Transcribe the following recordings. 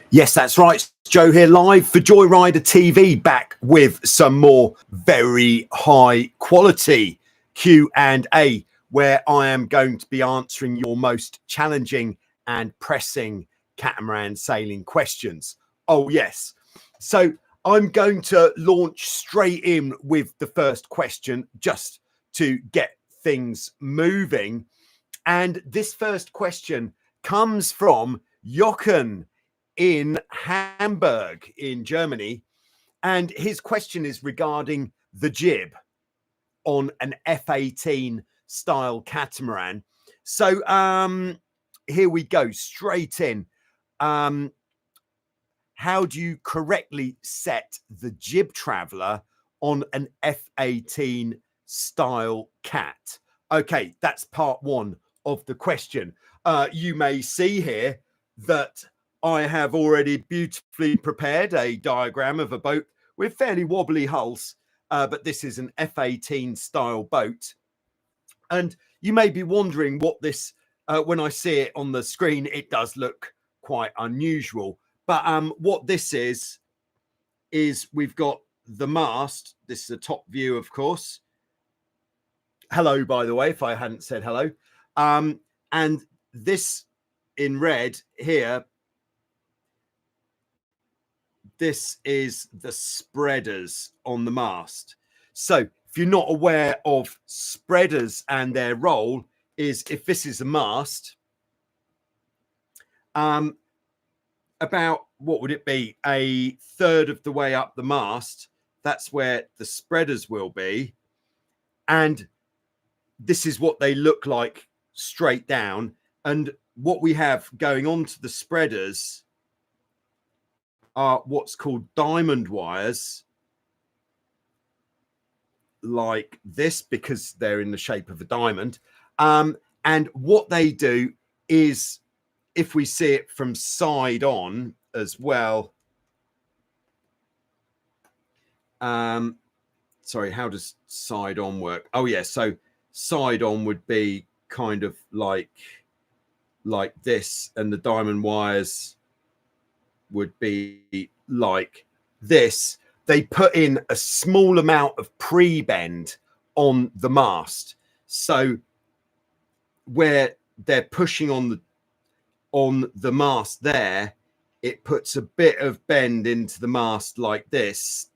Yes, that's right. It's Joe here live for Joyrider TV, back with some more very high quality Q&A, where I am going to be answering your most challenging and pressing catamaran sailing questions. Oh, yes. So I'm going to launch straight in with the first question just to get things moving. And this first question comes from Jochen in Hamburg in Germany, and his question is regarding the jib on an F18 style catamaran. So here we go, straight in. How do you correctly set the jib traveler on an F18 style cat? Okay, that's part one of the question. You may see here that I have already beautifully prepared a diagram of a boat with fairly wobbly hulls, but this is an F18 style boat. And you may be wondering what this, when I see it on the screen, it does look quite unusual. But what this is we've got the mast. This is a top view, of course. Hello, by the way, if I hadn't said hello. And this in red here, this is the spreaders on the mast. So if you're not aware of spreaders and their role, is if this is a mast, about, what would it be, a third of the way up the mast, that's where the spreaders will be. And this is what they look like straight down. And what we have going on to the spreaders are what's called diamond wires, like this, because they're in the shape of a diamond. And what they do is, if we see it from side on as well, sorry, how does side on work? Oh yeah, so side on would be kind of like this, and the diamond wires would be like this. They put in a small amount of pre-bend on the mast, so where they're pushing on the mast there, it puts a bit of bend into the mast like this,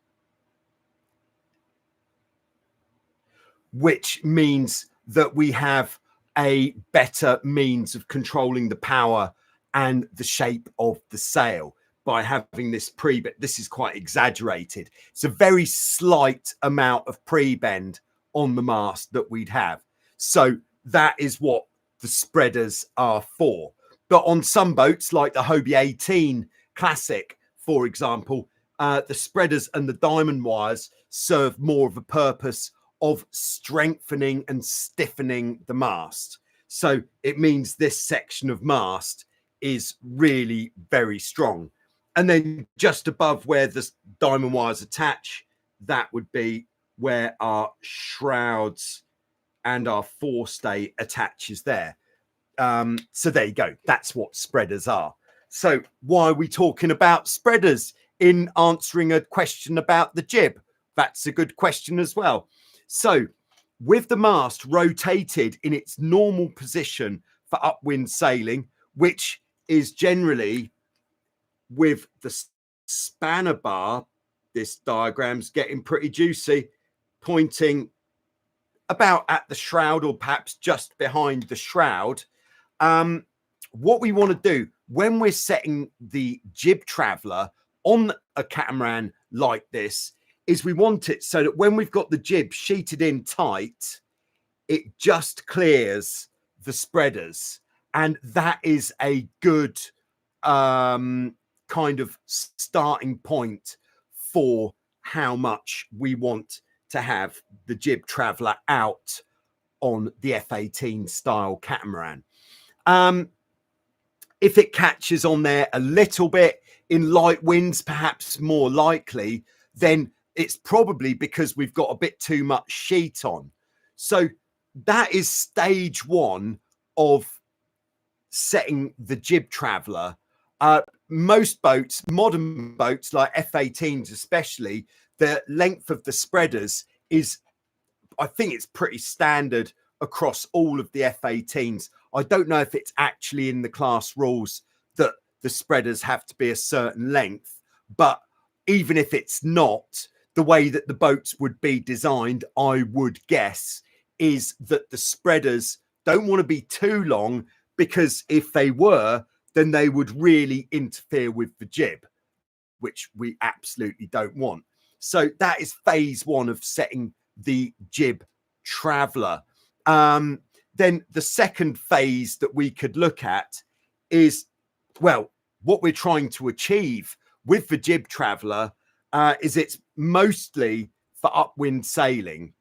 which means that we have a better means of controlling the power and the shape of the sail by having this pre-bend. This is quite exaggerated. It's a very slight amount of pre-bend on the mast that we'd have. So that is what the spreaders are for. But on some boats, like the Hobie 18 Classic, for example, the spreaders and the diamond wires serve more of a purpose of strengthening and stiffening the mast. So it means this section of mast is really very strong. And then just above where the diamond wires attach, that would be where our shrouds and our forestay attaches there. So there you go. That's what spreaders are. So why are we talking about spreaders in answering a question about the jib? That's a good question as well. So with the mast rotated in its normal position for upwind sailing, which is generally with the spanner bar, this diagram's getting pretty juicy, pointing about at the shroud or perhaps just behind the shroud. What we want to do when we're setting the jib traveler on a catamaran like this is we want it so that when we've got the jib sheeted in tight, it just clears the spreaders. And that is a good kind of starting point for how much we want to have the jib traveler out on the F18 style catamaran. If it catches on there a little bit in light winds, perhaps more likely, then it's probably because we've got a bit too much sheet on. So that is stage one of setting the jib traveler. most boats, modern boats like F-18s especially, the length of the spreaders is, I think it's pretty standard across all of the F-18s. I don't know if it's actually in the class rules that the spreaders have to be a certain length, but even if it's not, the way that the boats would be designed, I would guess, is that the spreaders don't want to be too long, because if they were, then they would really interfere with the jib, which we absolutely don't want. So that is phase one of setting the jib traveler. Then the second phase that we could look at is, well, what we're trying to achieve with the jib traveler is it's mostly for upwind sailing.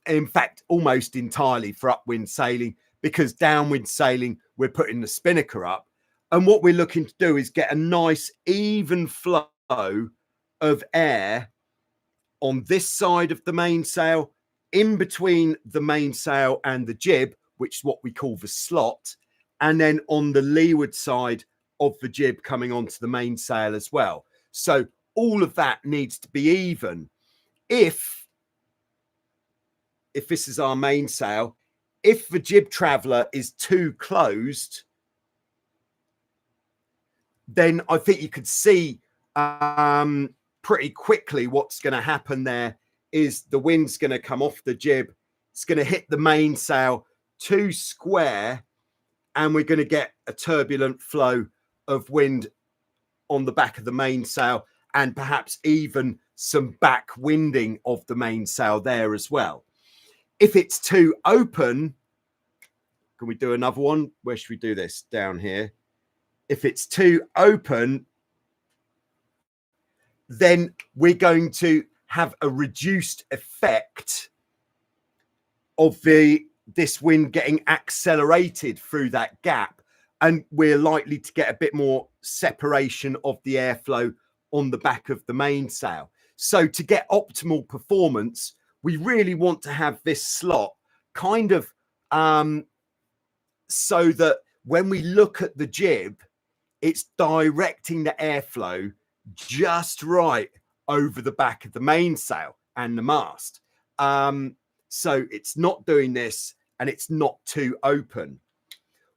In fact, almost entirely for upwind sailing, because downwind sailing, we're putting the spinnaker up. And what we're looking to do is get a nice even flow of air on this side of the mainsail, in between the mainsail and the jib, which is what we call the slot, and then on the leeward side of the jib coming onto the mainsail as well. So all of that needs to be even. If this is our mainsail, if the jib traveler is too closed, then I think you could see pretty quickly what's going to happen there is the wind's going to come off the jib. It's going to hit the mainsail too square, and we're going to get a turbulent flow of wind on the back of the mainsail, and perhaps even some back winding of the mainsail there as well. If it's too open, can we do another one? Where should we do this? Down here. If it's too open, then we're going to have a reduced effect of this wind getting accelerated through that gap, and we're likely to get a bit more separation of the airflow on the back of the mainsail. So to get optimal performance, we really want to have this slot kind of so that when we look at the jib, it's directing the airflow just right over the back of the mainsail and the mast. So it's not doing this, and it's not too open.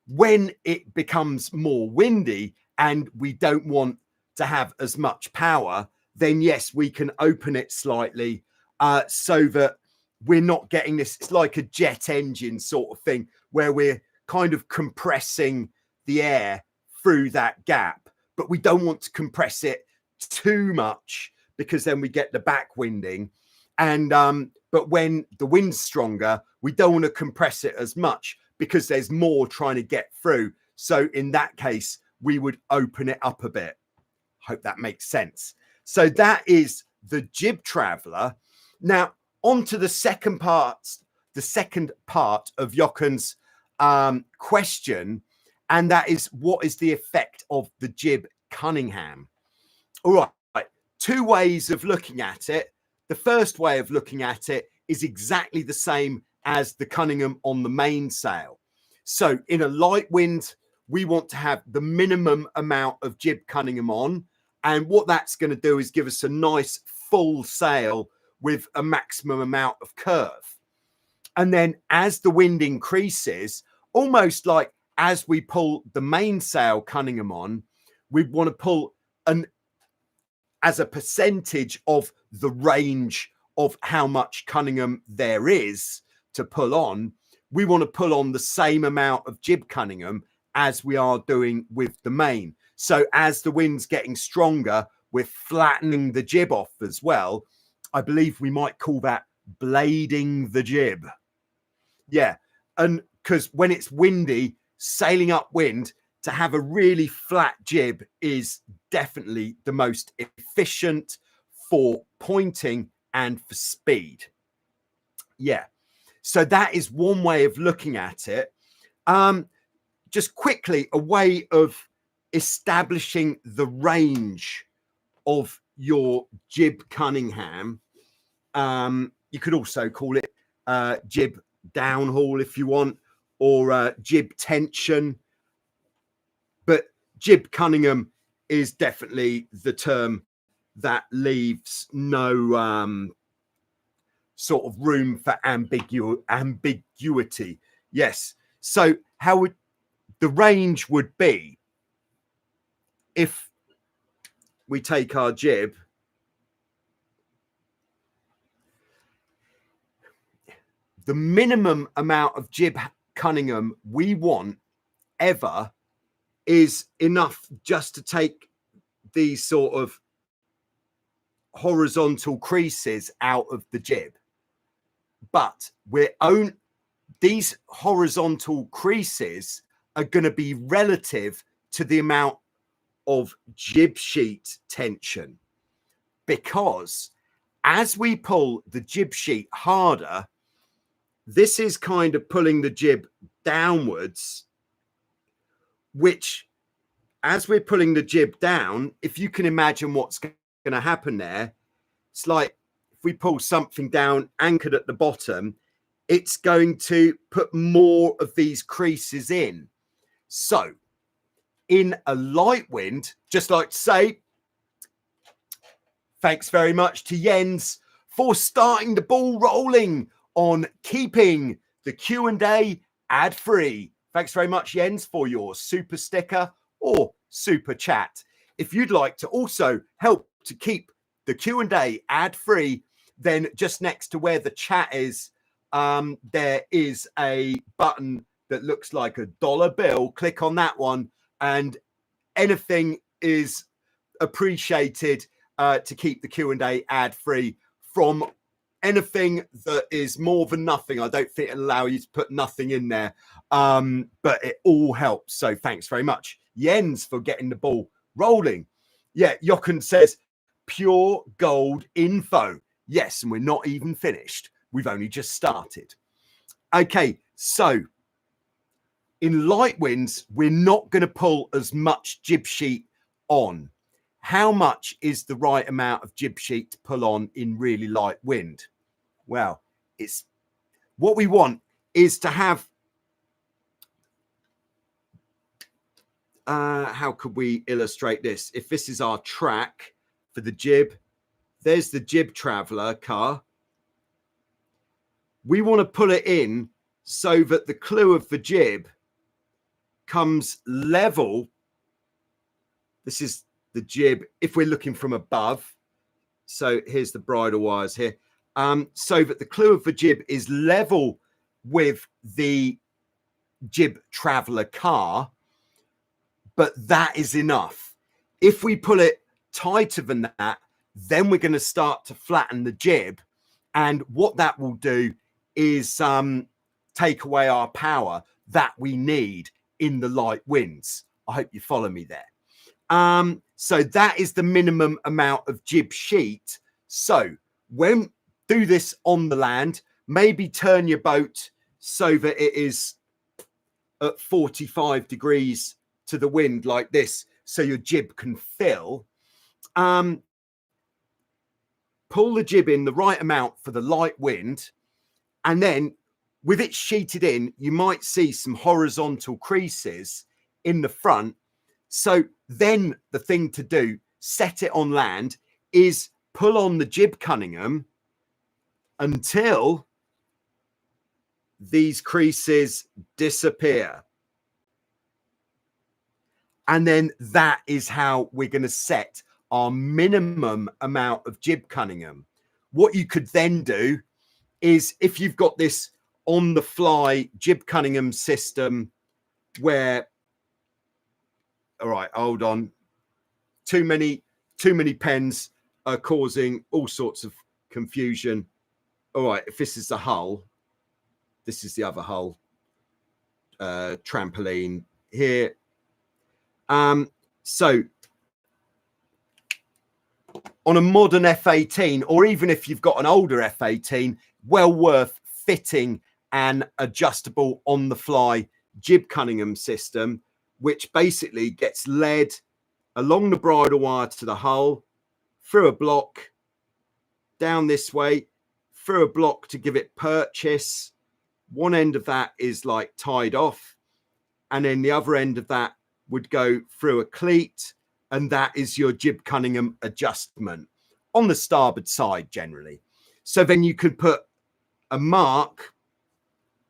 When it becomes more windy and we don't want to have as much power, then yes, we can open it slightly so that we're not getting this. It's like a jet engine sort of thing where we're kind of compressing the air through that gap, but we don't want to compress it too much, because then we get the back winding. And but when the wind's stronger, we don't want to compress it as much, because there's more trying to get through. So in that case, we would open it up a bit. Hope that makes sense. So that is the jib traveler. Now on to the second part of Jochen's question, and that is, what is the effect of the jib Cunningham? All right, two ways of looking at it. The first way of looking at it is exactly the same as the Cunningham on the mainsail. So in a light wind, we want to have the minimum amount of jib Cunningham on, and what that's going to do is give us a nice full sail with a maximum amount of curve. And then as the wind increases, almost like as we pull the mainsail Cunningham on, we want to pull as a percentage of the range of how much Cunningham there is to pull on, we want to pull on the same amount of jib Cunningham as we are doing with the main. So as the wind's getting stronger, we're flattening the jib off as well. I believe we might call that blading the jib. Yeah, and because when it's windy, sailing upwind, to have a really flat jib is definitely the most efficient for pointing and for speed. Yeah, so that is one way of looking at it. Just quickly, a way of establishing the range of your jib Cunningham. You could also call it jib downhaul if you want, or jib tension. But jib Cunningham is definitely the term that leaves no sort of room for ambiguity. Yes. So how would the range would be if we take our jib, the minimum amount of jib Cunningham we want ever is enough just to take these sort of horizontal creases out of the jib. But these horizontal creases are going to be relative to the amount of jib sheet tension, because as we pull the jib sheet harder, this is kind of pulling the jib downwards, which as we're pulling the jib down, if you can imagine what's going to happen there, it's like if we pull something down anchored at the bottom, it's going to put more of these creases in. So in a light wind, just like to say, thanks very much to Jens for starting the ball rolling on keeping the Q&A ad-free. Thanks very much, Jens, for your super sticker or super chat. If you'd like to also help to keep the Q&A ad-free, then just next to where the chat is, there is a button that looks like a dollar bill. Click on that one, and anything is appreciated to keep the Q&A ad-free. From anything that is more than nothing, I don't think it'll allow you to put nothing in there, but it all helps. So thanks very much, Jens, for getting the ball rolling. Yeah, Jochen says pure gold info. Yes, and we're not even finished. We've only just started. Okay, so in light winds, we're not going to pull as much jib sheet on. How much is the right amount of jib sheet to pull on in really light wind? Well, it's what we want is to have, how could we illustrate this? If this is our track for the jib, there's the jib traveler car. We want to pull it in so that the clue of the jib comes level. This is the jib if we're looking from above. So here's the bridle wires here. So that the clue of the jib is level with the jib traveler car, but that is enough. If we pull it tighter than that, then we're going to start to flatten the jib, and what that will do is take away our power that we need in the light winds. I hope you follow me there. So that is the minimum amount of jib sheet. So when do this on the land, maybe turn your boat so that it is at 45 degrees to the wind like this, so your jib can fill. Pull the jib in the right amount for the light wind, and then with it sheeted in, you might see some horizontal creases in the front. So then the thing to do, set it on land, is pull on the jib Cunningham until these creases disappear. And then that is how we're going to set our minimum amount of jib Cunningham. What you could then do is, if you've got this on the fly jib Cunningham system where, all right, hold on, too many pens are causing all sorts of confusion. All right, if this is the hull, this is the other hull, trampoline here. So on a modern F18, or even if you've got an older F18, well worth fitting an adjustable on the fly jib Cunningham system, which basically gets led along the bridle wire to the hull, through a block, down this way, through a block to give it purchase. One end of that is like tied off, and then the other end of that would go through a cleat, and that is your jib Cunningham adjustment on the starboard side generally. So then you could put a mark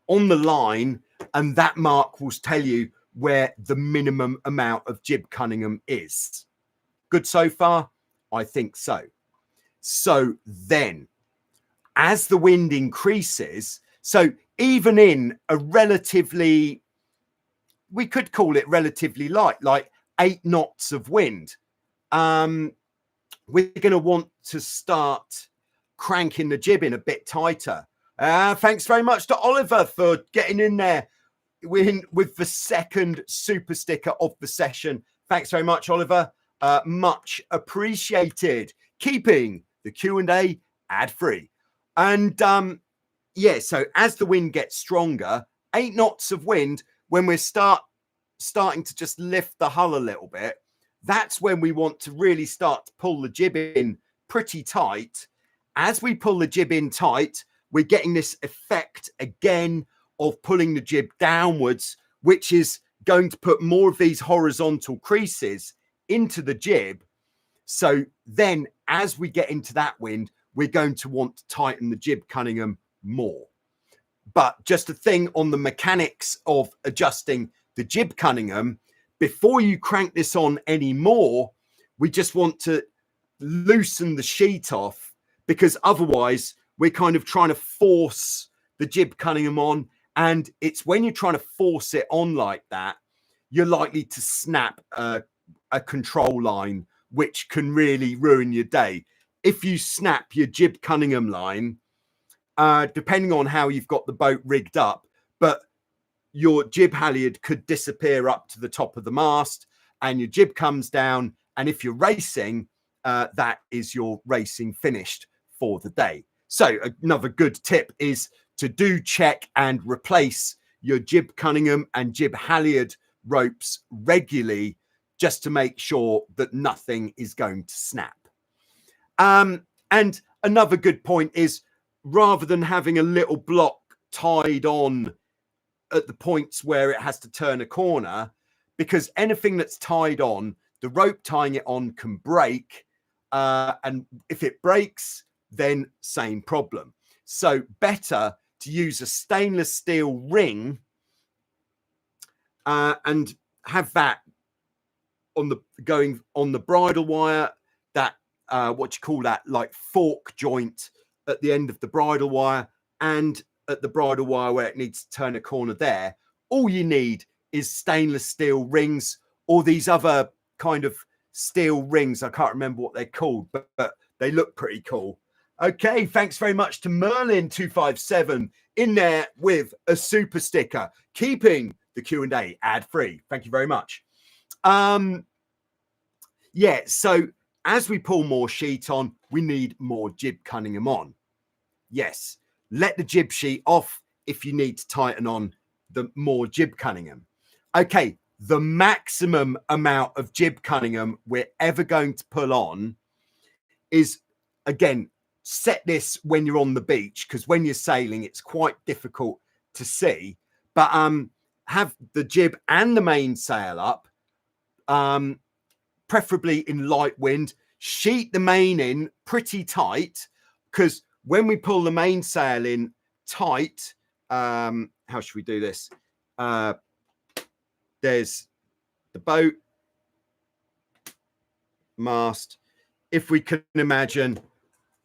on the line, and that mark will tell you where the minimum amount of jib Cunningham is. Good so far? I think so. So then, as the wind increases, so even in a relatively, we could call it relatively light, like 8 knots of wind, we're going to want to start cranking the jib in a bit tighter. Thanks very much to Oliver for getting in there with the second super sticker of the session. Thanks very much, Oliver. Much appreciated. Keeping the Q&A ad-free. And yeah, so as the wind gets stronger, 8 knots of wind, when we're starting to just lift the hull a little bit, that's when we want to really start to pull the jib in pretty tight. As we pull the jib in tight, we're getting this effect again of pulling the jib downwards, which is going to put more of these horizontal creases into the jib. So then as we get into that wind, we're going to want to tighten the jib Cunningham more. But just a thing on the mechanics of adjusting the jib Cunningham, before you crank this on anymore, we just want to loosen the sheet off, because otherwise we're kind of trying to force the jib Cunningham on. And it's when you're trying to force it on like that, you're likely to snap a control line, which can really ruin your day. If you snap your jib Cunningham line, depending on how you've got the boat rigged up, but your jib halyard could disappear up to the top of the mast and your jib comes down. And if you're racing, that is your racing finished for the day. So another good tip is to do check and replace your jib Cunningham and jib halyard ropes regularly, just to make sure that nothing is going to snap. And another good point is, rather than having a little block tied on at the points where it has to turn a corner, because anything that's tied on, the rope tying it on can break. And if it breaks, then same problem. So better to use a stainless steel ring and have that on the going on the bridle wire, that what you call that, like fork joint at the end of the bridle wire, and at the bridle wire where it needs to turn a corner there. All you need is stainless steel rings, or these other kind of steel rings. I can't remember what they're called, but they look pretty cool. Okay, thanks very much to Merlin257 in there with a super sticker, keeping the Q&A ad-free. Thank you very much. Yeah, so as we pull more sheet on, we need more jib Cunningham on. Yes, let the jib sheet off if you need to tighten on the more jib Cunningham. Okay, the maximum amount of jib Cunningham we're ever going to pull on is, again, set this when you're on the beach, because when you're sailing, it's quite difficult to see. But have the jib and the mainsail up, preferably in light wind. Sheet the main in pretty tight, because when we pull the mainsail in tight, how should we do this? There's the boat, mast. If we can imagine,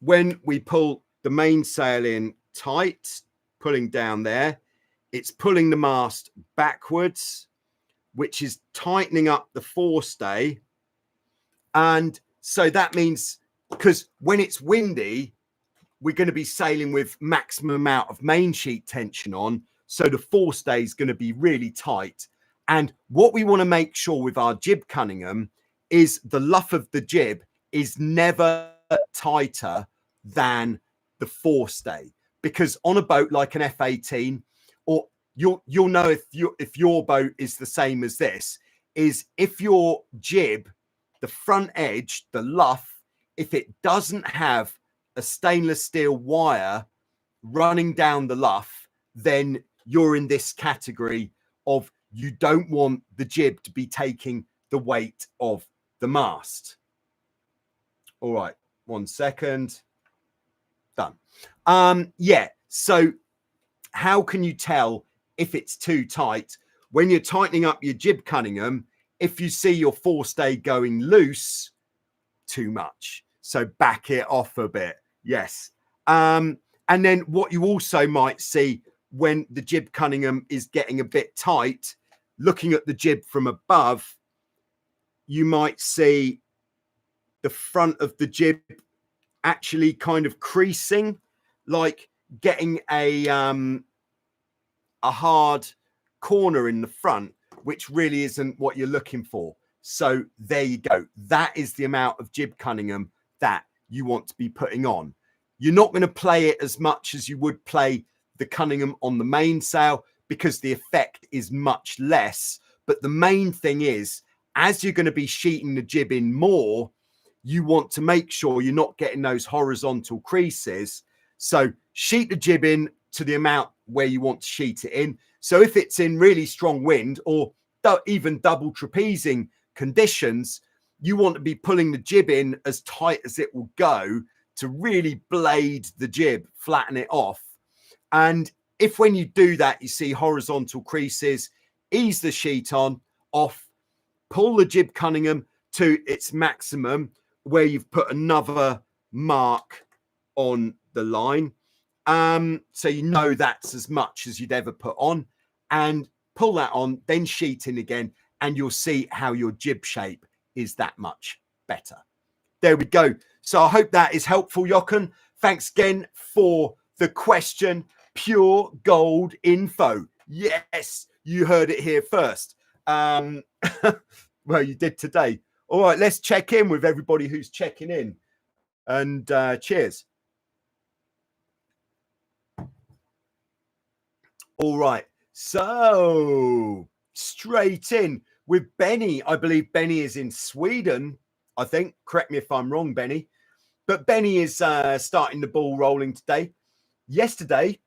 when we pull the mainsail in tight, pulling down there, it's pulling the mast backwards, which is tightening up the forestay. And so that means, because when it's windy, we're going to be sailing with maximum amount of main sheet tension on. So the forestay is going to be really tight. And what we want to make sure with our jib Cunningham is the luff of the jib is never tighter than the forestay, because on a boat like an F18, or you'll know if your boat is the same as this, is if your jib, the front edge, the luff, if it doesn't have a stainless steel wire running down the luff, then you're in this category of, you don't want the jib to be taking the weight of the mast. All right, 1 second. Done. Yeah, so how can you tell if it's too tight? When you're tightening up your jib Cunningham, if you see your forestay going loose, too much. So back it off a bit. Yes. And then what you also might see when the jib Cunningham is getting a bit tight, looking at the jib from above, you might see the front of the jib actually kind of creasing, like getting a hard corner in the front, which really isn't what you're looking for. So there you go. That is the amount of jib Cunningham that you want to be putting on. You're not going to play it as much as you would play the Cunningham on the mainsail because the effect is much less. But the main thing is, as you're going to be sheeting the jib in more, you want to make sure you're not getting those horizontal creases. So sheet the jib in to the amount where you want to sheet it in. So if it's in really strong wind or even double trapezing conditions, you want to be pulling the jib in as tight as it will go to really blade the jib, flatten it off. And if when you do that, you see horizontal creases, ease the sheet on, off, pull the jib Cunningham to its maximum where you've put another mark on the line. So you know that's as much as you'd ever put on, and pull that on, then sheet in again, and you'll see how your jib shape is that much better. There we go. So I hope that is helpful, Jochen. Thanks again for the question. Pure gold info. Yes, you heard it here first. Well, you did today. All right, let's check in with everybody who's checking in. And cheers. All right, so straight in with Benny. I believe Benny is in Sweden, I think. Correct me if I'm wrong, Benny. But Benny is starting the ball rolling today. Yesterday,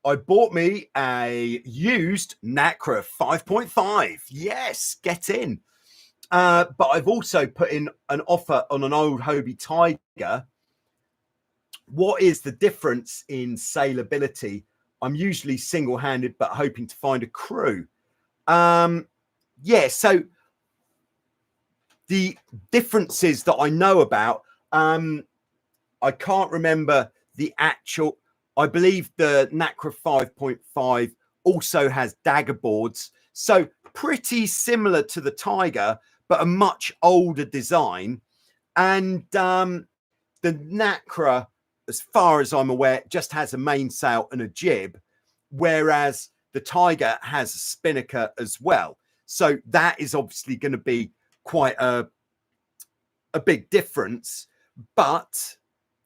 I bought me a used Nacra 5.5. Yes, get in. But I've also put in an offer on an old Hobie Tiger. What is the difference in sailability? I'm usually single-handed, but hoping to find a crew. Yeah, so the differences that I know about, I can't remember the actual. I believe the Nacra 5.5 also has dagger boards, so pretty similar to the Tiger, but a much older design. And the Nacra, as far as I'm aware, just has a mainsail and a jib, whereas the Tiger has a spinnaker as well. So that is obviously going to be quite a big difference, but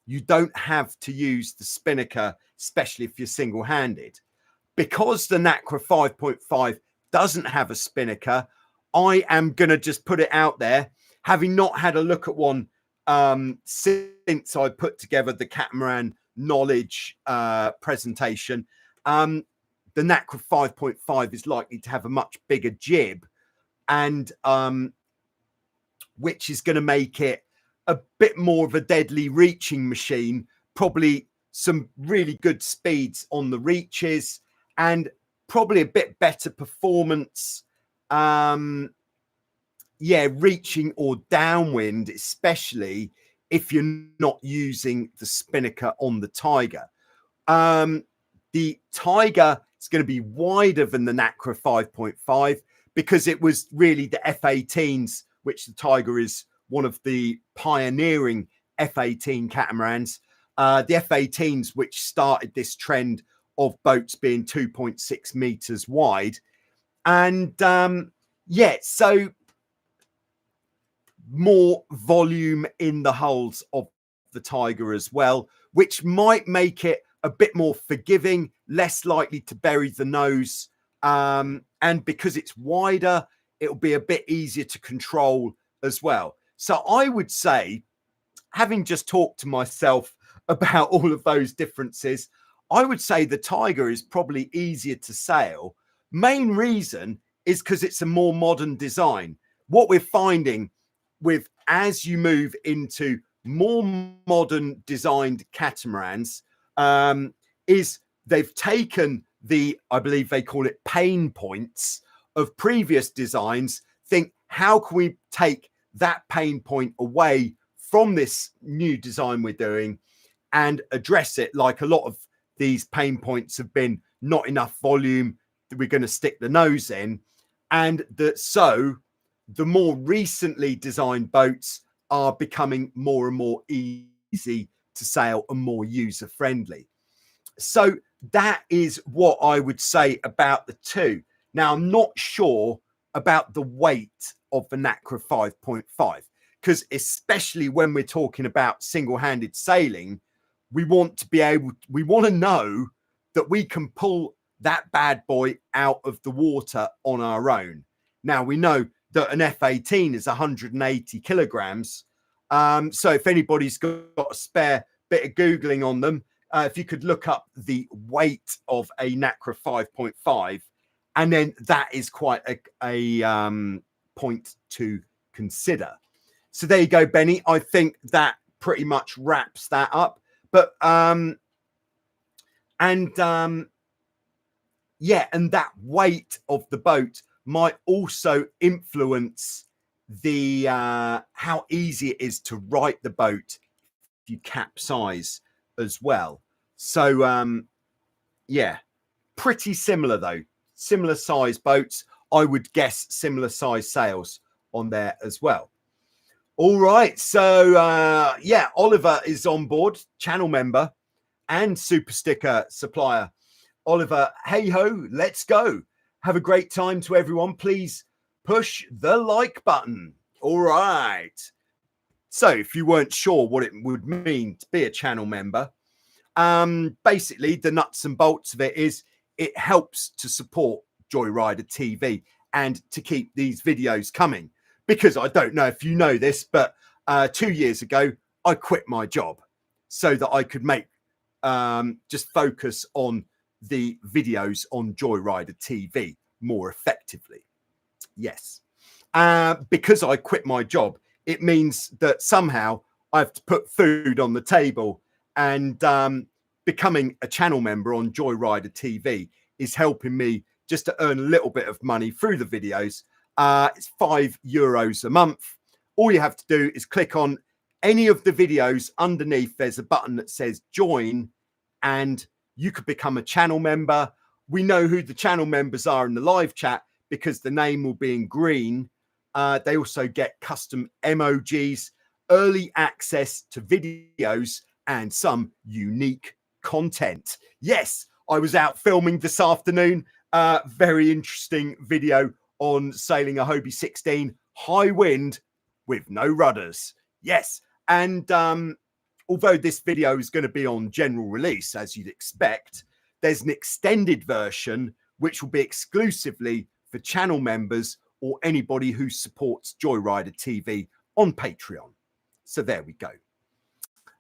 you don't have to use the spinnaker, especially if you're single-handed. Because the Nacra 5.5 doesn't have a spinnaker, I am going to just put it out there, having not had a look at one since I put together the Catamaran knowledge presentation. The Nacra 5.5 is likely to have a much bigger jib, and which is going to make it a bit more of a deadly reaching machine, probably some really good speeds on the reaches, and probably a bit better performance. Yeah, reaching or downwind, especially if you're not using the spinnaker on the Tiger. The Tiger is going to be wider than the Nacra 5.5 because it was really the F-18s, which the Tiger is one of the pioneering F-18 catamarans. The F-18s, which started this trend of boats being 2.6 meters wide. And yeah, so more volume in the hulls of the Tiger as well, which might make it a bit more forgiving, less likely to bury the nose. And because it's wider, it'll be a bit easier to control as well. So I would say, having just talked to myself about all of those differences, I would say the Tiger is probably easier to sail. Main reason is because it's a more modern design. What we're finding as you move into more modern designed catamarans, is they've taken I believe they call it pain points of previous designs. Think, how can we take that pain point away from this new design we're doing and address it? Like a lot of these pain points have been not enough volume that we're going to stick the nose in, and so the more recently designed boats are becoming more and more easy to sail and more user friendly. So that is what I would say about the two. Now, I'm not sure about the weight of the Nacra 5.5, because especially when we're talking about single-handed sailing, we want to know that we can pull that bad boy out of the water on our own. Now, we know that an F18 is 180 kilograms. So if anybody's got a spare bit of Googling on them, if you could look up the weight of a Nacra 5.5, and then that is quite a point to consider. So there you go, Benny. I think that pretty much wraps that up. But yeah, and that weight of the boat might also influence the how easy it is to right the boat if you capsize as well. So yeah, pretty similar though. Similar size boats. I would guess similar size sails on there as well. All right, so yeah, Oliver is on board, channel member and super sticker supplier. Oliver, hey ho, let's go. Have a great time to everyone. Please push the like button. All right. So if you weren't sure what it would mean to be a channel member, basically the nuts and bolts of it is it helps to support Joyrider TV and to keep these videos coming. Because I don't know if you know this, but 2 years ago, I quit my job so that I could make just focus on the videos on Joyrider TV more effectively. Yes. Because I quit my job, it means that somehow I have to put food on the table, and becoming a channel member on Joyrider TV is helping me just to earn a little bit of money through the videos. It's €5 a month. All you have to do is click on any of the videos underneath. There's a button that says join, and you could become a channel member. We know who the channel members are in the live chat because the name will be in green. They also get custom emojis, early access to videos, and some unique content. Yes, I was out filming this afternoon. Very interesting video on sailing a Hobie 16 high wind with no rudders. Yes, and although this video is going to be on general release, as you'd expect, there's an extended version which will be exclusively for channel members or anybody who supports Joyrider TV on Patreon. So there we go.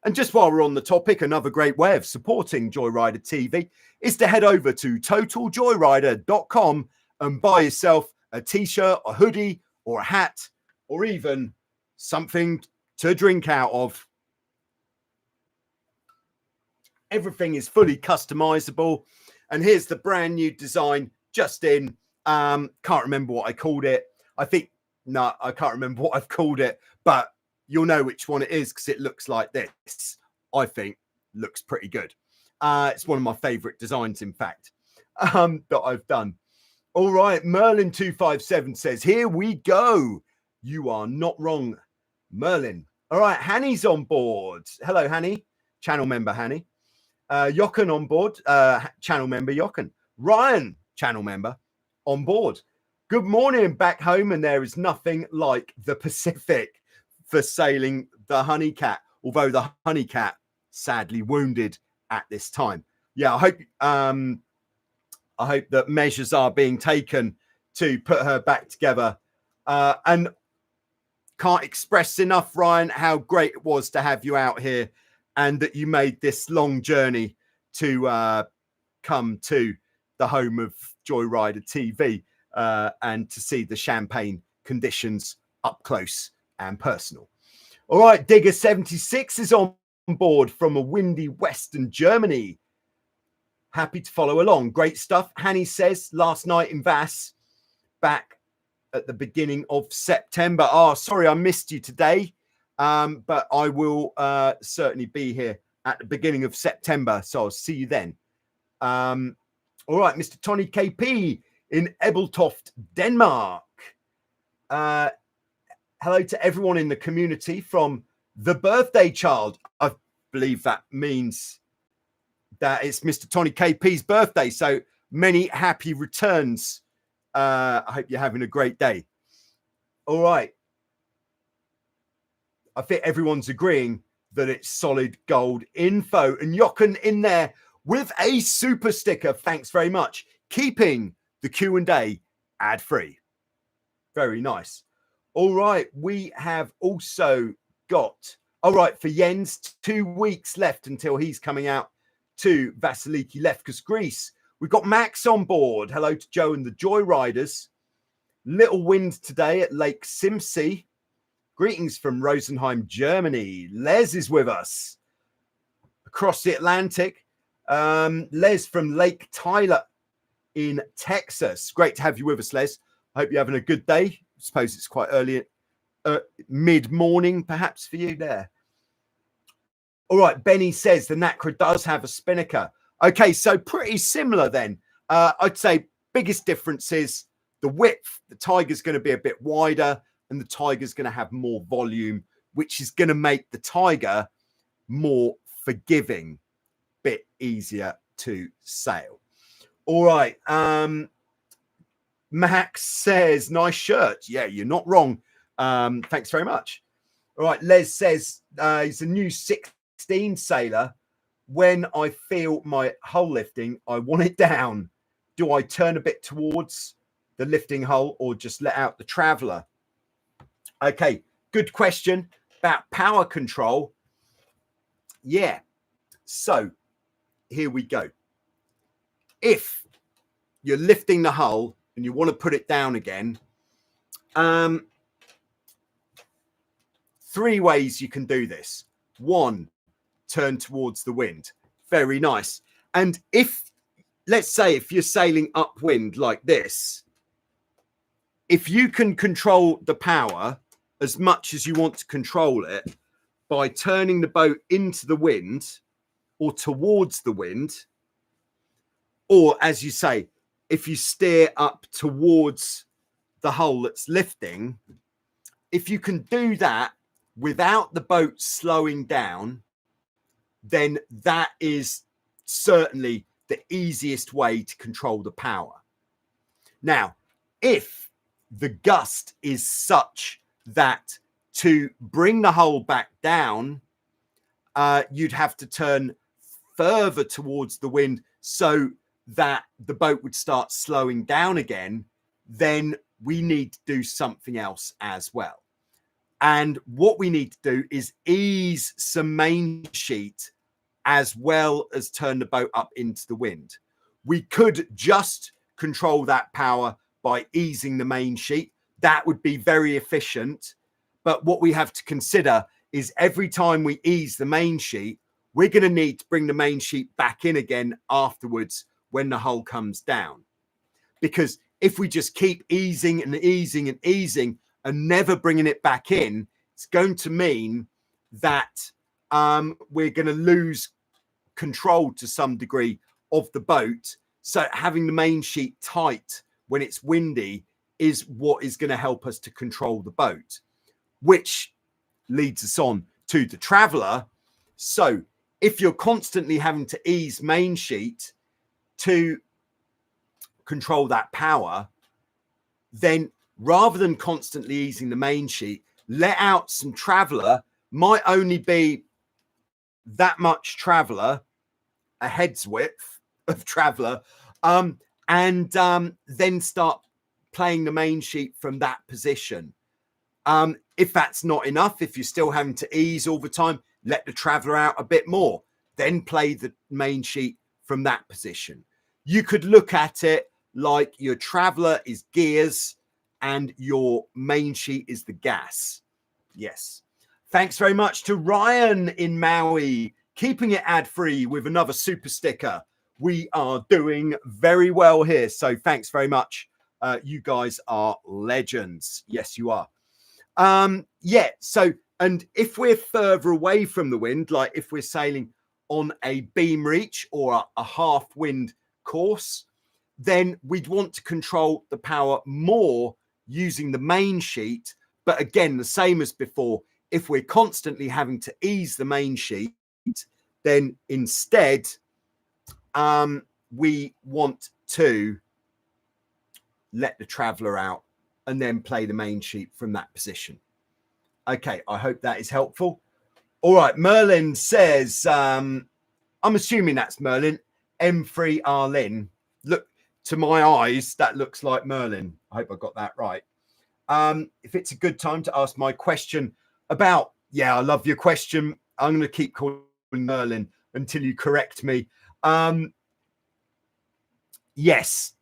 And just while we're on the topic, another great way of supporting Joyrider TV is to head over to totaljoyrider.com and buy yourself a t-shirt, a hoodie, or a hat, or even something to drink out of. Everything is fully customizable. And here's the brand new design just in. Can't remember what I called it. I can't remember what I've called it, but you'll know which one it is because it looks like this. I think looks pretty good. It's one of my favorite designs, in fact, that I've done. All right, Merlin257 says, here we go. You are not wrong, Merlin. All right, Hanny's on board. Hello, Hanny. Channel member, Hanny. Jochen on board. Channel member, Jochen. Ryan, channel member, on board. Good morning back home, and there is nothing like the Pacific for sailing the Honeycat, although the Honeycat sadly wounded at this time. Yeah, I hope that measures are being taken to put her back together. And can't express enough, Ryan, how great it was to have you out here and that you made this long journey to come to the home of Joyrider TV and to see the champagne conditions up close and personal. All right, Digger 76 is on board from a windy western Germany. Happy to follow along. Great stuff. Hanny says last night in Vass, back at the beginning of September. Oh, sorry, I missed you today. But I will certainly be here at the beginning of September. So I'll see you then. All right, Mr. Tony KP in Ebeltoft, Denmark. Hello to everyone in the community from the birthday child. I believe that means that it's Mr. Tony KP's birthday. So many happy returns. I hope you're having a great day. All right. I think everyone's agreeing that it's solid gold info. And Jochen in there with a super sticker. Thanks very much. Keeping the Q&A ad-free. Very nice. All right. We have also got, all right, for Jens, 2 weeks left until he's coming out to Vasiliki Lefkas, Greece. We've got Max on board. Hello to Joe and the Joyriders. Little wind today at Lake Simsey. Greetings from Rosenheim, Germany. Les is with us across the Atlantic. Les from Lake Tyler in Texas. Great to have you with us, Les. I hope you're having a good day. I suppose it's quite early, mid-morning perhaps for you there. All right, Benny says the Nacra does have a spinnaker. Okay, so pretty similar then. I'd say biggest difference is the width. The Tiger's going to be a bit wider, and the Tiger's going to have more volume, which is going to make the Tiger more forgiving, bit easier to sail. All right. Max says, nice shirt. Yeah, you're not wrong. Thanks very much. All right. Les says he's a new 16 sailor. When I feel my hull lifting, I want it down. Do I turn a bit towards the lifting hull or just let out the traveler? Okay, good question about power control. Yeah, so here we go. If you're lifting the hull and you want to put it down again, 3 ways you can do this. 1, turn towards the wind. Very nice. And if, let's say, if you're sailing upwind like this, if you can control the power as much as you want to control it by turning the boat into the wind or towards the wind, or as you say, if you steer up towards the hull that's lifting, if you can do that without the boat slowing down, then that is certainly the easiest way to control the power. Now, if the gust is such that to bring the hull back down, you'd have to turn further towards the wind so that the boat would start slowing down again, then we need to do something else as well. And what we need to do is ease some main sheet as well as turn the boat up into the wind. We could just control that power by easing the main sheet. That would be very efficient. But what we have to consider is every time we ease the main sheet, we're going to need to bring the main sheet back in again afterwards when the hull comes down. Because if we just keep easing and easing and easing and never bringing it back in, it's going to mean that we're going to lose control to some degree of the boat. So having the main sheet tight when it's windy is what is going to help us to control the boat, which leads us on to the traveler. So if you're constantly having to ease main sheet to control that power, then rather than constantly easing the main sheet, let out some traveler. Might only be that much traveler, a head's width of traveler, and then start playing the main sheet from that position. If that's not enough, if you're still having to ease all the time, let the traveler out a bit more, then play the main sheet from that position. You could look at it like your traveler is gears and your main sheet is the gas. Yes. Thanks very much to Ryan in Maui, keeping it ad-free with another super sticker. We are doing very well here. So thanks very much. You guys are legends. Yes, you are. Yeah. So, and if we're further away from the wind, like if we're sailing on a beam reach or a half wind course, then we'd want to control the power more using the main sheet. But again, the same as before, if we're constantly having to ease the main sheet, then instead we want to let the traveler out and then play the main sheet from that position. Okay, I hope that is helpful. All right, Merlin says, I'm assuming that's Merlin, M3 Arlin. Look, to my eyes, that looks like Merlin. I hope I got that right. If it's a good time to ask my question about, yeah, I love your question. I'm going to keep calling Merlin until you correct me. Yes,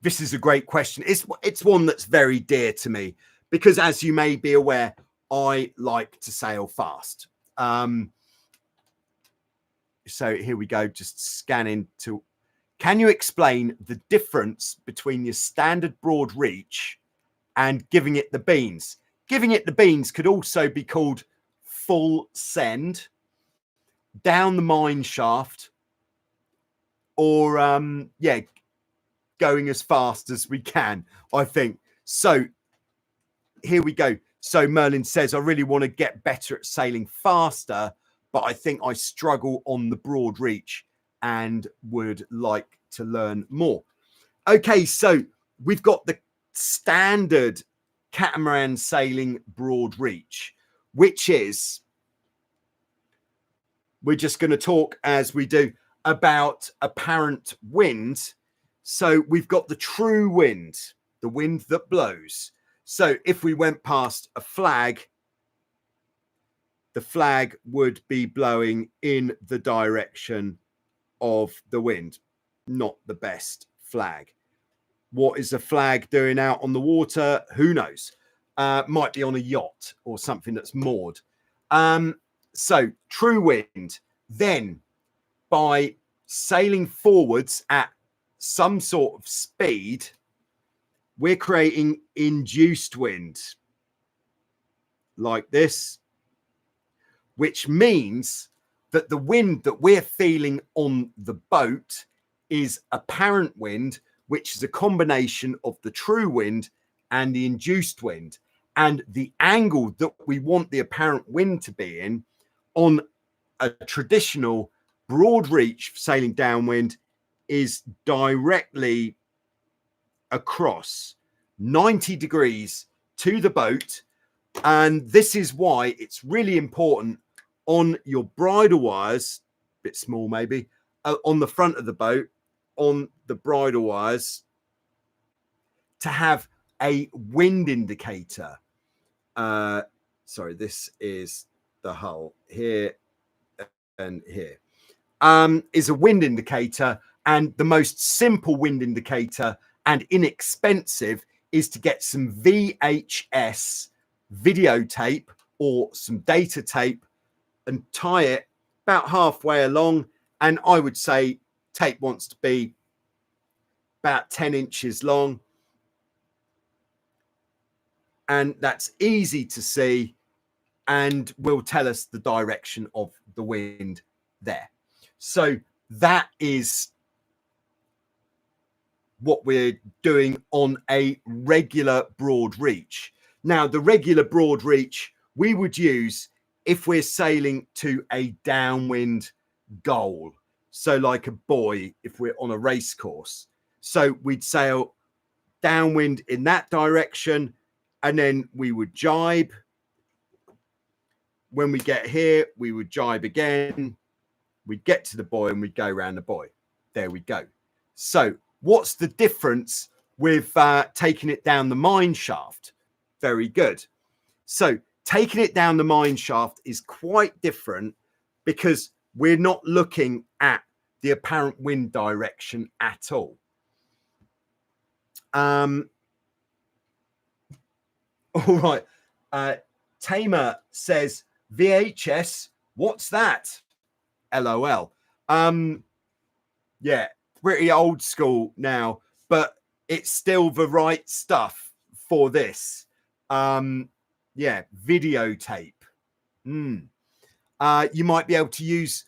this is a great question. It's one that's very dear to me because, as you may be aware, I like to sail fast. So here we go, just scanning to, can you explain the difference between your standard broad reach and giving it the beans? Giving it the beans could also be called full send, down the mine shaft, or yeah, going as fast as we can, I think. So here we go. So Merlin says, I really want to get better at sailing faster, but I think I struggle on the broad reach and would like to learn more. Okay, so we've got the standard catamaran sailing broad reach, which is, we're just going to talk as we do about apparent wind. So we've got the true wind, the wind that blows. So if we went past a flag, the flag would be blowing in the direction of the wind. Not the best flag. What is the flag doing out on the water? Who knows? Might be on a yacht or something that's moored. So true wind. Then by sailing forwards at some sort of speed, we're creating induced wind like this, which means that the wind that we're feeling on the boat is apparent wind, which is a combination of the true wind and the induced wind. And the angle that we want the apparent wind to be in on a traditional broad reach sailing downwind is directly across 90 degrees to the boat. And this is why it's really important on your bridle wires, a bit small maybe, on the front of the boat, on the bridle wires, to have a wind indicator. Sorry, this is the hull here and here. Is a wind indicator, and the most simple wind indicator and inexpensive is to get some VHS videotape or some data tape and tie it about halfway along. And I would say tape wants to be about 10 inches long. And that's easy to see and will tell us the direction of the wind there. So that is what we're doing on a regular broad reach. Now, the regular broad reach we would use if we're sailing to a downwind goal. So like a buoy, if we're on a race course. So we'd sail downwind in that direction, and then we would jibe. When we get here, we would jibe again. We'd get to the buoy and we'd go around the buoy. There we go. So what's the difference with taking it down the mine shaft? Very good. So taking it down the mine shaft is quite different because we're not looking at the apparent wind direction at all. All right. Tamer says, VHS, what's that? LOL. Yeah, pretty old school now, but it's still the right stuff for this. Yeah, videotape. You might be able to use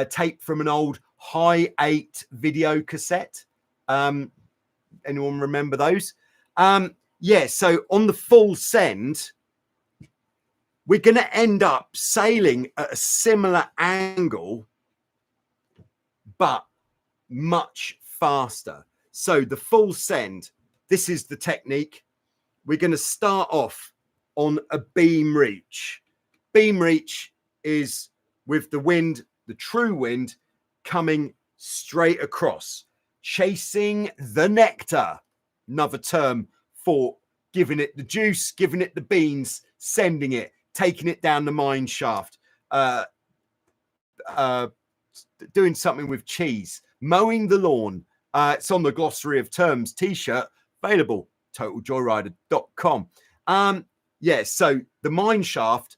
tape from an old high 8 video cassette. Anyone remember those? Yeah, so on the full send, we're going to end up sailing at a similar angle, but much faster. So the full send, this is the technique. We're going to start off on a beam reach. Beam reach is with the wind, the true wind, coming straight across, chasing the nectar. Another term for giving it the juice, giving it the beans, sending it, taking it down the mine shaft, doing something with cheese, mowing the lawn. It's on the glossary of terms t-shirt, available totaljoyrider.com. Yeah, so the mine shaft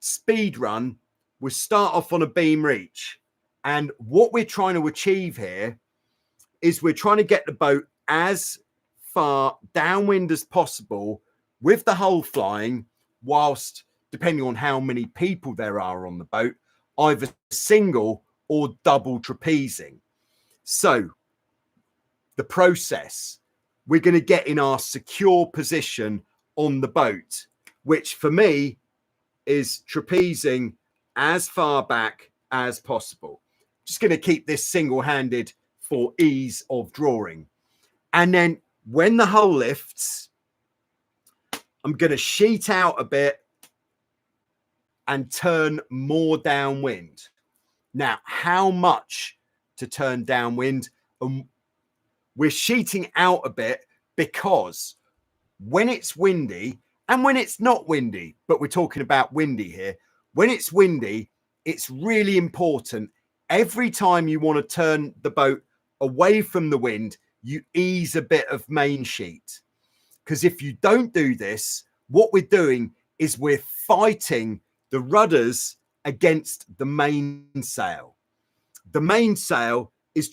speed run will start off on a beam reach, and what we're trying to achieve here is we're trying to get the boat as far downwind as possible with the hull flying, whilst, depending on how many people there are on the boat, either single or double trapezing. So the process, we're going to get in our secure position on the boat, which for me is trapezing as far back as possible. Just going to keep this single-handed for ease of drawing. And then when the hull lifts, I'm going to sheet out a bit and turn more downwind. Now, how much to turn downwind? We're sheeting out a bit because when it's windy and when it's not windy, but we're talking about windy here, when it's windy, it's really important. Every time you want to turn the boat away from the wind, you ease a bit of main sheet. Because if you don't do this, what we're doing is we're fighting the rudders against the mainsail. The mainsail is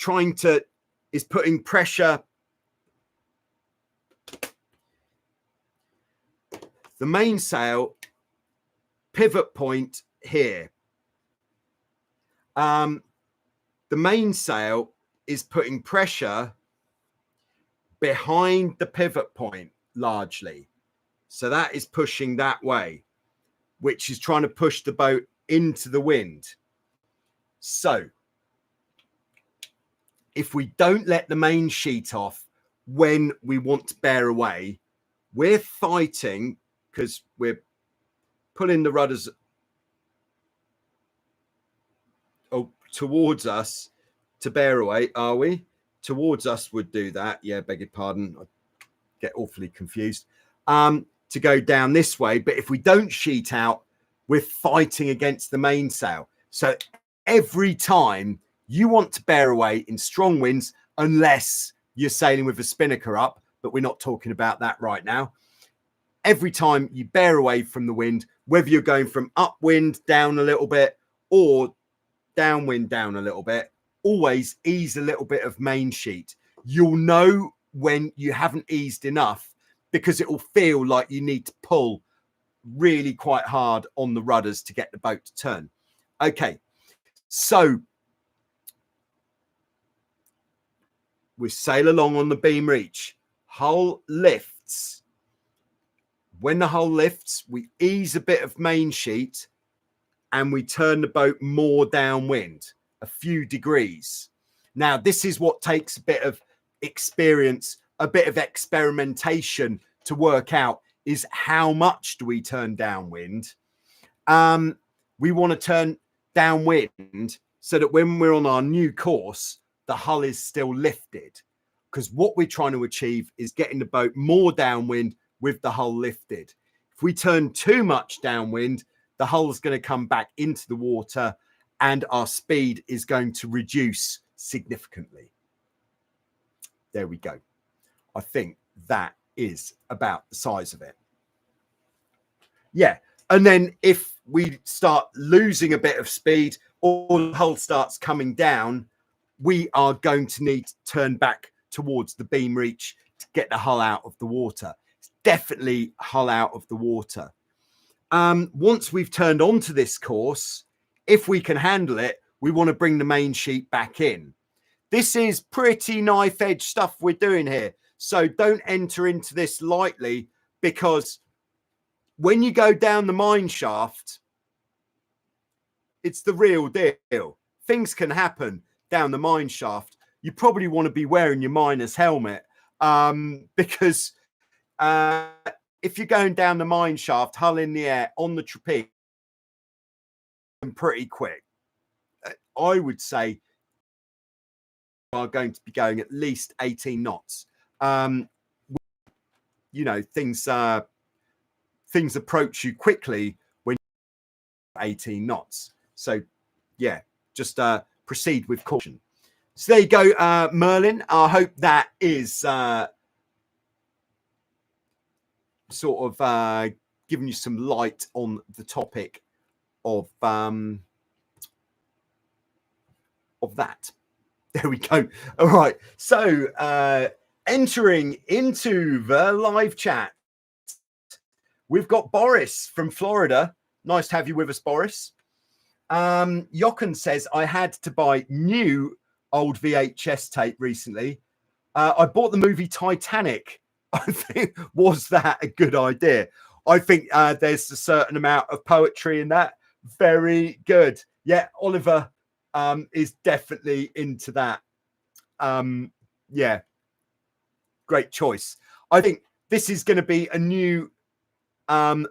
putting pressure. The mainsail pivot point here. The mainsail is putting pressure behind the pivot point largely. So that is pushing that way, which is trying to push the boat into the wind. So if we don't let the main sheet off when we want to bear away, we're fighting because we're pulling the rudders towards us to bear away, are we? Towards us would do that. Yeah, beg your pardon. I get awfully confused. To go down this way. But if we don't sheet out, we're fighting against the mainsail. So every time you want to bear away in strong winds, unless you're sailing with a spinnaker up, but we're not talking about that right now. Every time you bear away from the wind, whether you're going from upwind down a little bit or downwind down a little bit, always ease a little bit of main sheet. You'll know when you haven't eased enough because it will feel like you need to pull really quite hard on the rudders to get the boat to turn. Okay, so we sail along on the beam reach. Hull lifts. When the hull lifts, we ease a bit of main sheet and we turn the boat more downwind, a few degrees. Now, this is what takes a bit of experience, a bit of experimentation to work out is how much do we turn downwind. We want to turn downwind so that when we're on our new course, the hull is still lifted. Because what we're trying to achieve is getting the boat more downwind with the hull lifted. If we turn too much downwind, the hull is going to come back into the water and our speed is going to reduce significantly. There we go. I think that is about the size of it. Yeah, And then if we start losing a bit of speed or the hull starts coming down, we are going to need to turn back towards the beam reach to get the hull out of the water. It's definitely hull out of the water. Once we've turned onto this course, if we can handle it, we want to bring the main sheet back in. This is pretty knife edge stuff we're doing here. So don't enter into this lightly, because when you go down the mine shaft, it's the real deal. Things can happen down the mine shaft. You probably want to be wearing your miner's helmet, because if you're going down the mine shaft, hull in the air on the trapeze, pretty quick. I would say are going to be going at least 18 knots. You know, things approach you quickly when you're 18 knots. So yeah, just proceed with caution. So there you go, Merlin. I hope that is sort of giving you some light on the topic of that. There we go. All right. So entering into the live chat, we've got Boris from Florida. Nice to have you with us, Boris. Jochen says, I had to buy new old VHS tape recently. I bought the movie Titanic. I think, was that a good idea? I think there's a certain amount of poetry in that. Very good. Yeah, Oliver is definitely into that. Yeah, great choice. I think this is going to be a new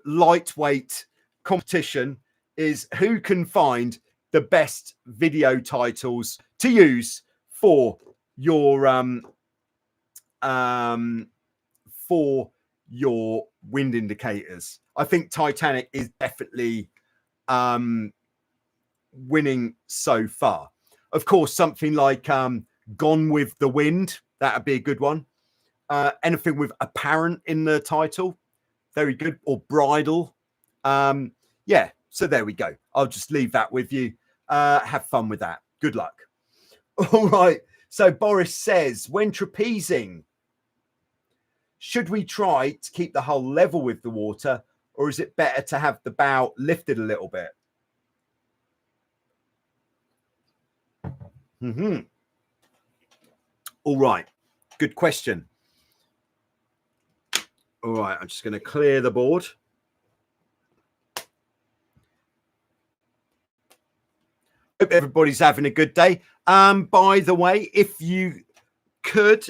lightweight competition, is who can find the best video titles to use for your wind indicators. I think Titanic is definitely winning so far. Of course, something like Gone with the Wind, that would be a good one. Anything with apparent in the title, very good. Or bridal. Yeah, so there we go. I'll just leave that with you. Have fun with that. Good luck. All right. So Boris says, when trapezing, should we try to keep the hull level with the water, or is it better to have the bow lifted a little bit? All right. Good question. All right. I'm just going to clear the board. Hope everybody's having a good day. By the way, if you could,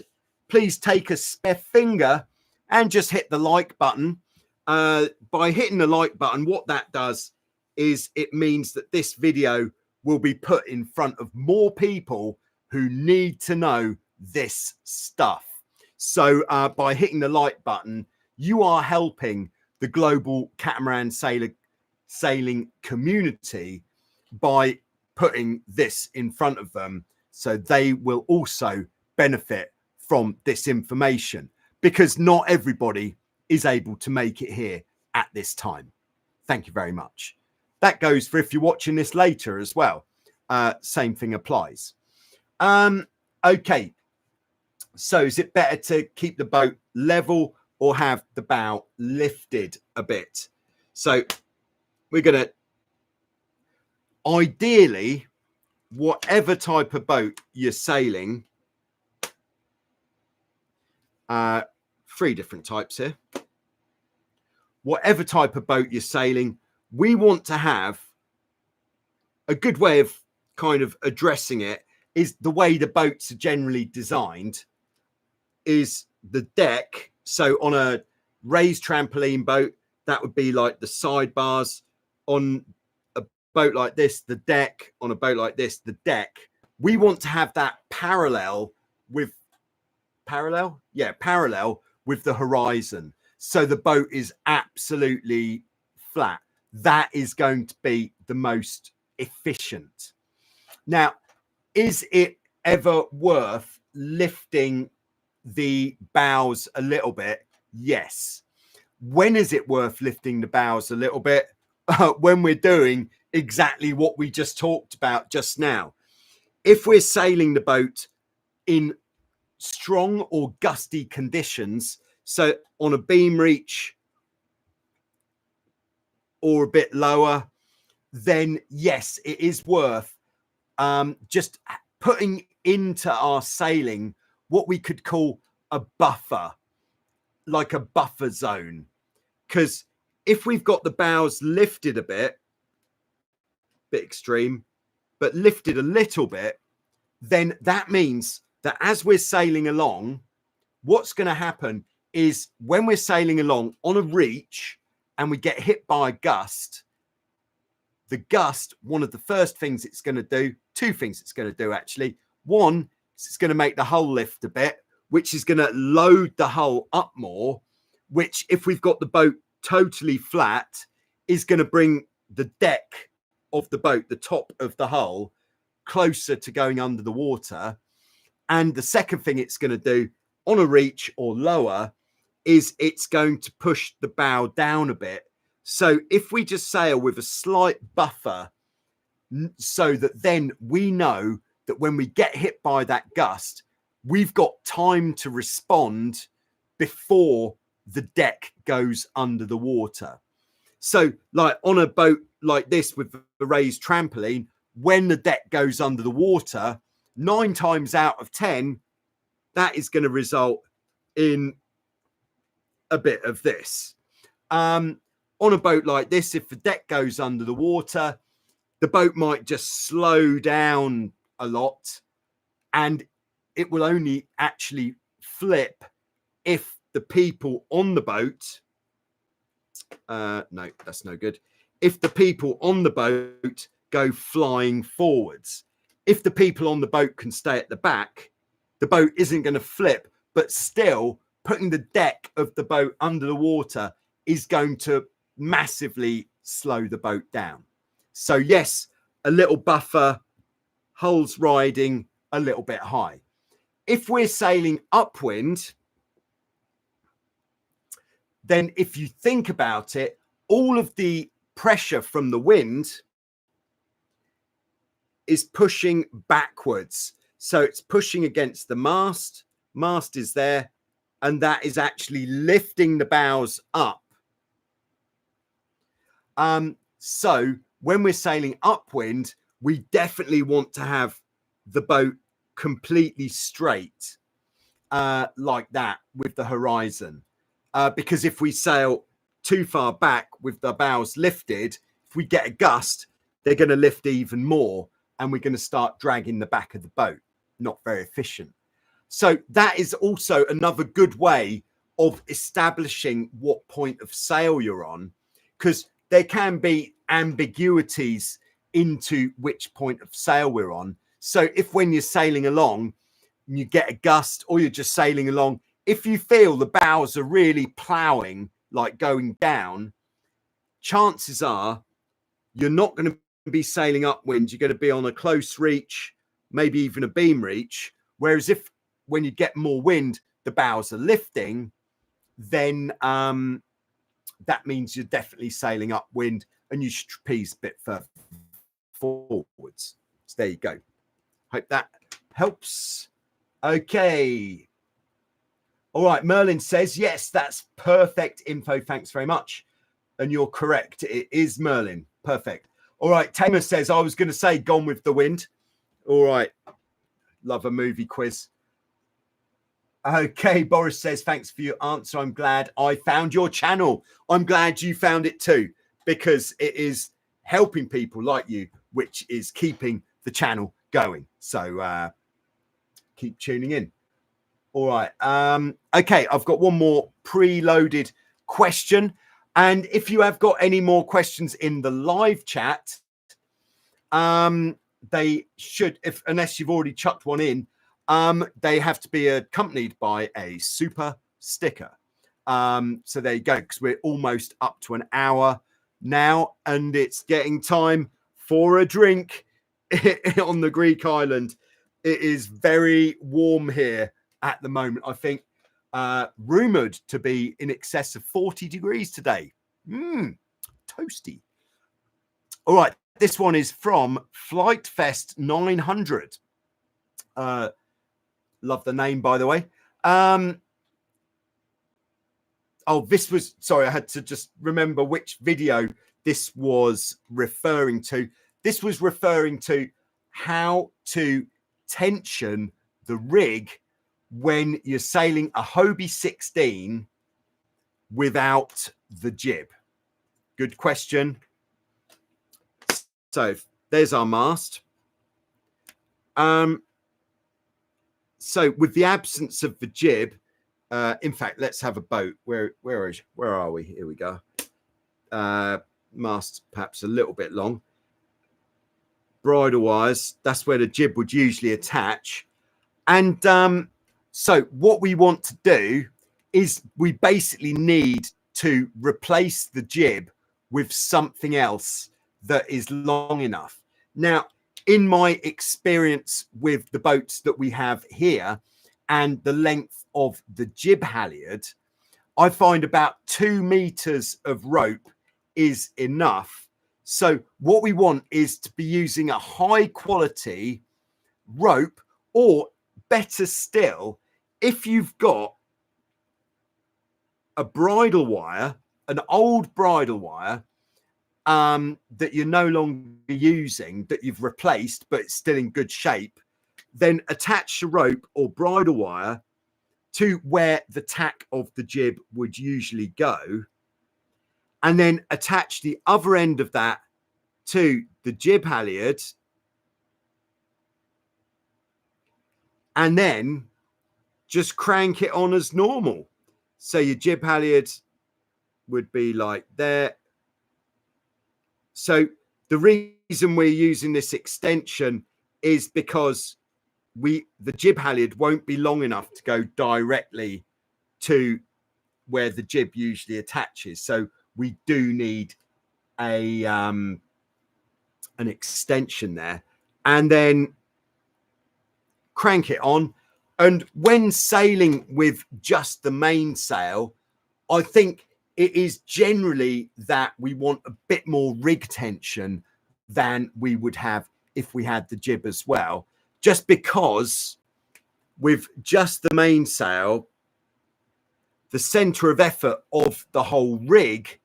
please take a spare finger and just hit the like button. By hitting the like button, what that does is it means that this video will be put in front of more people who need to know this stuff. So by hitting the like button, you are helping the global catamaran sailing community by putting this in front of them, so they will also benefit from this information, because not everybody is able to make it here at this time. Thank you very much. That goes for if you're watching this later as well. Same thing applies. Okay. So is it better to keep the boat level or have the bow lifted a bit? So we're going to, ideally, whatever type of boat you're sailing, 3 different types here. Whatever type of boat you're sailing, we want to have a good way of kind of addressing it is the way the boats are generally designed is the deck. So on a raised trampoline boat, that would be like the sidebars. On a boat like this, the deck. On a boat like this, the deck. We want to have that parallel with parallel with the horizon. So the boat is absolutely flat. That is going to be the most efficient. Now, is it ever worth lifting the bows a little bit? Yes. When is it worth lifting the bows a little bit? when we're doing exactly what we just talked about just now. If we're sailing the boat in strong or gusty conditions, so on a beam reach or a bit lower, then yes, it is worth just putting into our sailing what we could call a buffer, like a buffer zone. Because if we've got the bows lifted a bit extreme, but lifted a little bit, then that means that as we're sailing along, what's going to happen is when we're sailing along on a reach and we get hit by a gust, the gust, one of the first things it's going to do, two things it's going to do actually. One, it's going to make the hull lift a bit, which is going to load the hull up more, which if we've got the boat totally flat, is going to bring the deck of the boat, the top of the hull, closer to going under the water. And the second thing it's going to do on a reach or lower is it's going to push the bow down a bit. So if we just sail with a slight buffer, so that then we know that when we get hit by that gust, we've got time to respond before the deck goes under the water. So like on a boat like this with the raised trampoline, when the deck goes under the water, 9 times out of 10, that is going to result in a bit of this. On a boat like this, if the deck goes under the water, the boat might just slow down a lot, and it will only actually flip if the people on the boat, no, that's no good. If the people on the boat go flying forwards, if the people on the boat can stay at the back, the boat isn't going to flip, but still putting the deck of the boat under the water is going to massively slow the boat down. So yes, a little buffer, hulls riding a little bit high. If we're sailing upwind, then if you think about it, all of the pressure from the wind is pushing backwards. So it's pushing against the mast. Mast is there, and that is actually lifting the bows up. So when we're sailing upwind, we definitely want to have the boat completely straight, like that with the horizon. Because if we sail too far back with the bows lifted, if we get a gust, they're going to lift even more, and we're going to start dragging the back of the boat. Not very efficient. So that is also another good way of establishing what point of sail you're on, because there can be ambiguities into which point of sail we're on. So if when you're sailing along, you get a gust, or you're just sailing along, if you feel the bows are really ploughing, like going down, chances are you're not going to be sailing upwind. You're going to be on a close reach, maybe even a beam reach. Whereas if when you get more wind, the bows are lifting, then that means you're definitely sailing upwind, and you should trapeze a bit further forwards. So there you go. Hope that helps. Okay. All right. Merlin says, yes, that's perfect info. Thanks very much. And you're correct. It is Merlin. Perfect. All right. Tamer says, I was going to say Gone with the Wind. All right. Love a movie quiz. Okay, Boris says, thanks for your answer. I'm glad I found your channel. I'm glad you found it too, because it is helping people like you, which is keeping the channel going. So keep tuning in. All right. Okay, I've got one more preloaded question. And if you have got any more questions in the live chat, they should, unless you've already chucked one in, they have to be accompanied by a super sticker. So there you go, because we're almost up to an hour now, and it's getting time for a drink on the Greek island. It is very warm here at the moment. I think rumored to be in excess of 40 degrees today. Toasty. All right, this one is from Flightfest 900. Love the name, by the way. Oh, this was, sorry, I had to just remember which video this was referring to. This was referring to how to tension the rig when you're sailing a Hobie 16 without the jib. Good question. So there's our mast. So with the absence of the jib, in fact, let's have a boat. Where are we? Here we go. Mast perhaps a little bit long. Bridle wires, that's where the jib would usually attach. And so what we want to do is we basically need to replace the jib with something else that is long enough. Now, in my experience with the boats that we have here and the length of the jib halyard, I find about 2 meters of rope is enough. So what we want is to be using a high quality rope, or better still, if you've got a bridle wire, an old bridle wire that you're no longer using, that you've replaced, but it's still in good shape, then attach the rope or bridle wire to where the tack of the jib would usually go, and then attach the other end of that to the jib halyard, and then just crank it on as normal. So your jib halyard would be like there. So the reason we're using this extension is because the jib halyard won't be long enough to go directly to where the jib usually attaches. So we do need a an extension there, and then crank it on. And when sailing with just the mainsail, I think it is generally that we want a bit more rig tension than we would have if we had the jib as well, just because with just the mainsail, the center of effort of the whole rig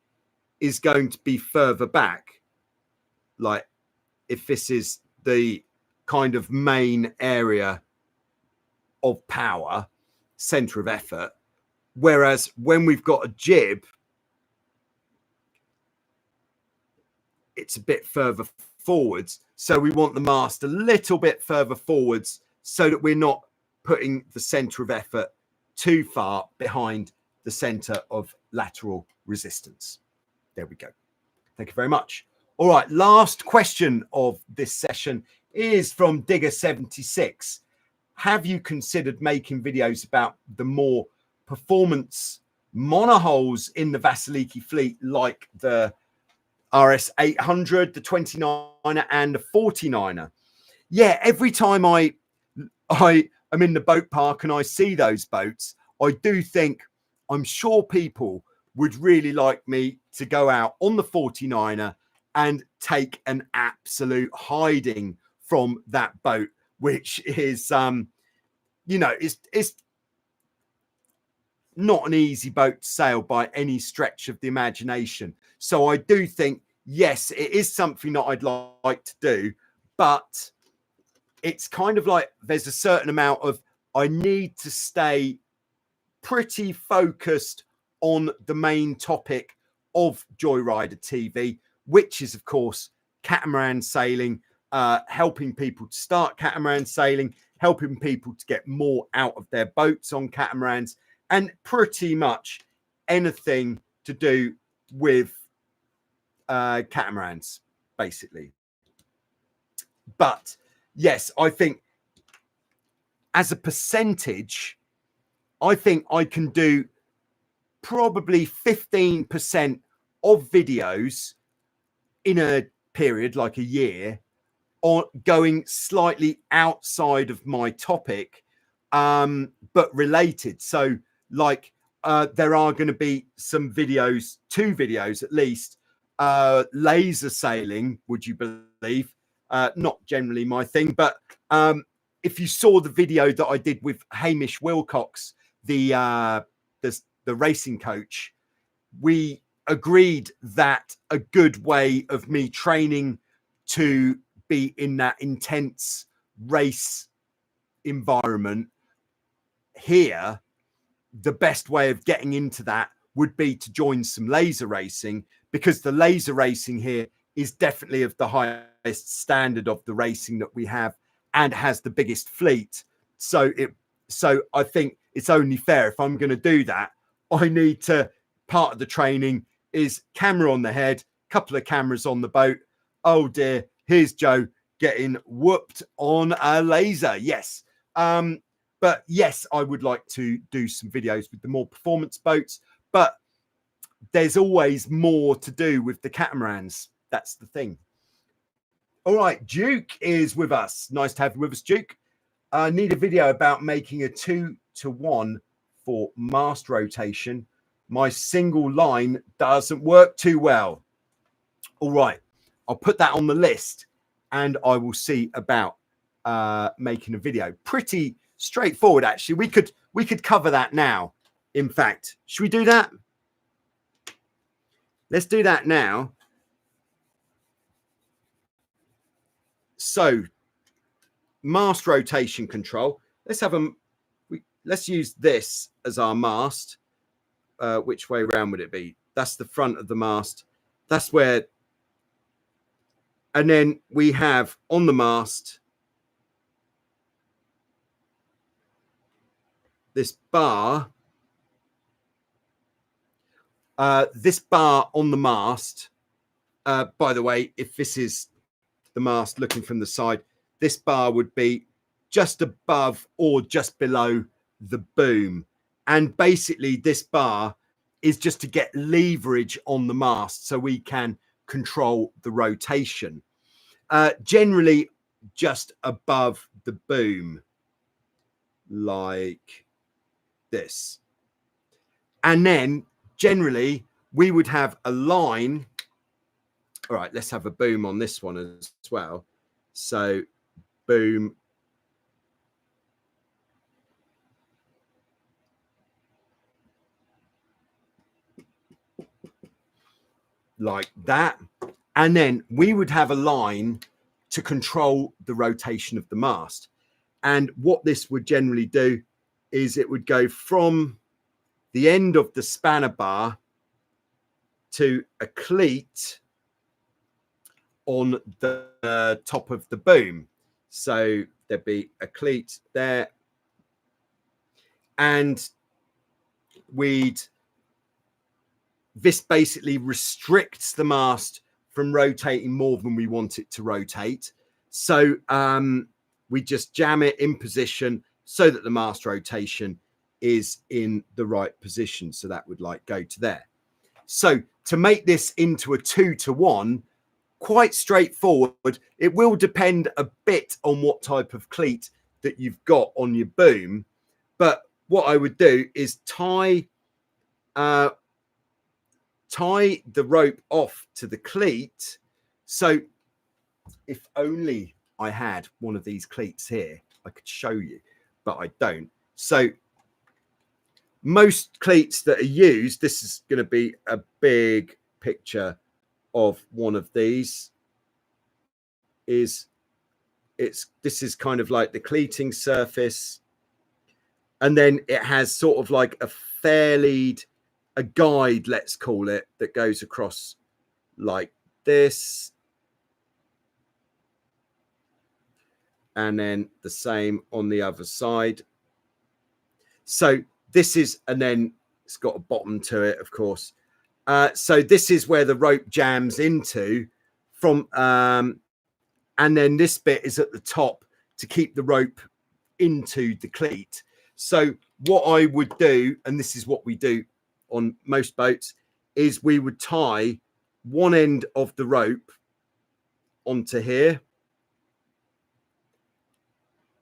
is going to be further back. Like if this is the kind of main area of power, center of effort, whereas when we've got a jib, it's a bit further forwards. So we want the mast a little bit further forwards so that we're not putting the center of effort too far behind the center of lateral resistance. There we go. Thank you very much. All right, last question of this session is from Digger76. Have you considered making videos about the more performance monohulls in the Vasiliki fleet, like the RS 800, the 29er, and the 49er? Yeah, every time I am in the boat park and I see those boats, I do think I'm sure people would really like me to go out on the 49er and take an absolute hiding from that boat, which is, you know, it's not an easy boat to sail by any stretch of the imagination. So I do think, yes, it is something that I'd like to do, but it's kind of like there's a certain amount of, I need to stay pretty focused on the main topic of Joyrider TV, which is, of course, catamaran sailing, helping people to start catamaran sailing, helping people to get more out of their boats on catamarans, and pretty much anything to do with catamarans, basically. But yes, I think as a percentage, I think I can do probably 15% of videos in a period like a year on going slightly outside of my topic, but related. So like there are going to be some videos, 2 videos at least, laser sailing, would you believe? Not generally my thing, but if you saw the video that I did with Hamish Wilcox, the racing coach, we agreed that a good way of me training to be in that intense race environment here, the best way of getting into that would be to join some laser racing, because the laser racing here is definitely of the highest standard of the racing that we have and has the biggest fleet. So I think it's only fair, if I'm going to do that, I need to, part of the training is camera on the head, couple of cameras on the boat. Oh dear, here's Joe getting whooped on a laser. Yes. But yes, I would like to do some videos with the more performance boats, but there's always more to do with the catamarans. That's the thing. All right, Duke is with us. Nice to have you with us, Duke. I need a video about making a 2-to-1 for mast rotation. My single line doesn't work too well. All right, I'll put that on the list and I will see about making a video. Pretty straightforward, actually. We could cover that now. In fact, should we do that? Let's do that now. So, mast rotation control. Let's use this as our mast. Which way around would it be? That's the front of the mast. That's where. And then we have on the mast this bar. This bar on the mast. By the way, if this is the mast looking from the side, this bar would be just above or just below the boom. And basically this bar is just to get leverage on the mast so we can control the rotation. Generally just above the boom, like this. And then generally we would have a line. All right, let's have a boom on this one as well. So boom. Like that. And then we would have a line to control the rotation of the mast. And what this would generally do is it would go from the end of the spanner bar to a cleat on the top of the boom. So there'd be a cleat there. And this basically restricts the mast from rotating more than we want it to rotate. So we just jam it in position so that the mast rotation is in the right position. So that would like go to there. So to make this into a 2-to-1, quite straightforward. It will depend a bit on what type of cleat that you've got on your boom. But what I would do is tie the rope off to the cleat. So if only I had one of these cleats here, I could show you, but I don't. So most cleats that are used, this is going to be a big picture of one of these. This is kind of like the cleating surface, and then it has sort of like a guide, let's call it, that goes across like this, and then the same on the other side. So this is, and then it's got a bottom to it, of course. So this is where the rope jams into from, and then this bit is at the top to keep the rope into the cleat. So what I would do, and this is what we do on most boats, is we would tie one end of the rope onto here,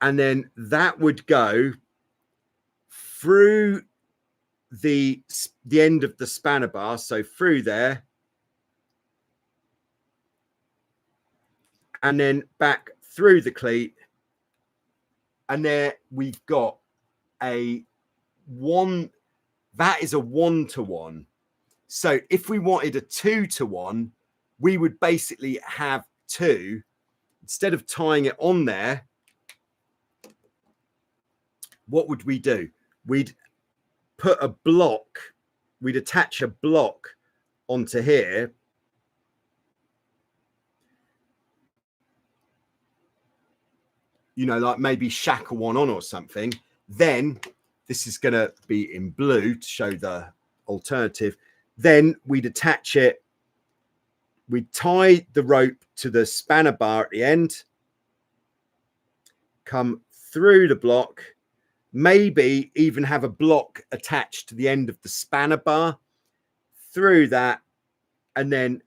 and then that would go through the end of the spanner bar, so through there, and then back through the cleat. And there we've got a one. That is a 1-to-1. So if we wanted a 2-to-1, we would basically have 2. Instead of tying it on there, what would we do? We'd put a block, we'd attach a block onto here. You know, like maybe shackle one on or something. Then this is going to be in blue to show the alternative. Then we'd attach it. We'd tie the rope to the spanner bar at the end. Come through the block. Maybe even have a block attached to the end of the spanner bar. Through that. And then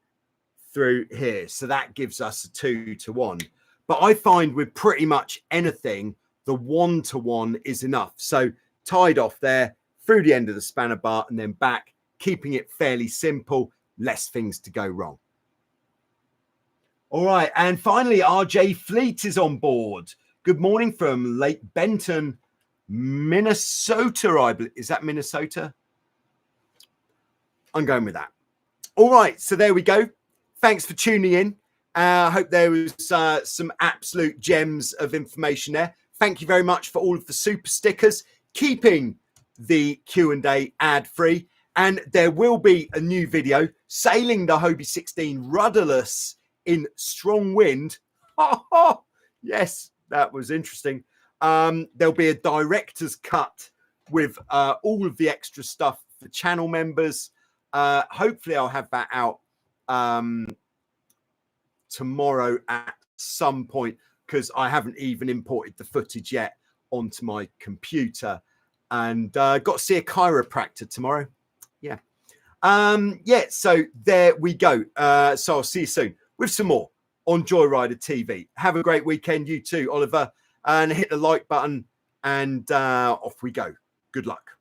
through here. So that gives us a 2-to-1. But I find with pretty much anything, the 1-to-1 is enough. So tied off there, through the end of the spanner bar, and then back, keeping it fairly simple, less things to go wrong. All right, and finally, RJ Fleet is on board. Good morning from Lake Benton, Minnesota, I believe. Is that Minnesota? I'm going with that. All right, so there we go. Thanks for tuning in. I hope there was some absolute gems of information there. Thank you very much for all of the super stickers, keeping the Q&A ad-free. And there will be a new video, sailing the Hobie 16 rudderless in strong wind. Yes, that was interesting. There'll be a director's cut with all of the extra stuff for channel members. Hopefully I'll have that out tomorrow at some point, because I haven't even imported the footage yet onto my computer, and got to see a chiropractor tomorrow. Yeah. So there we go. So I'll see you soon with some more on Joyrider TV. Have a great weekend, you too, Oliver, and hit the like button, and off we go. Good luck.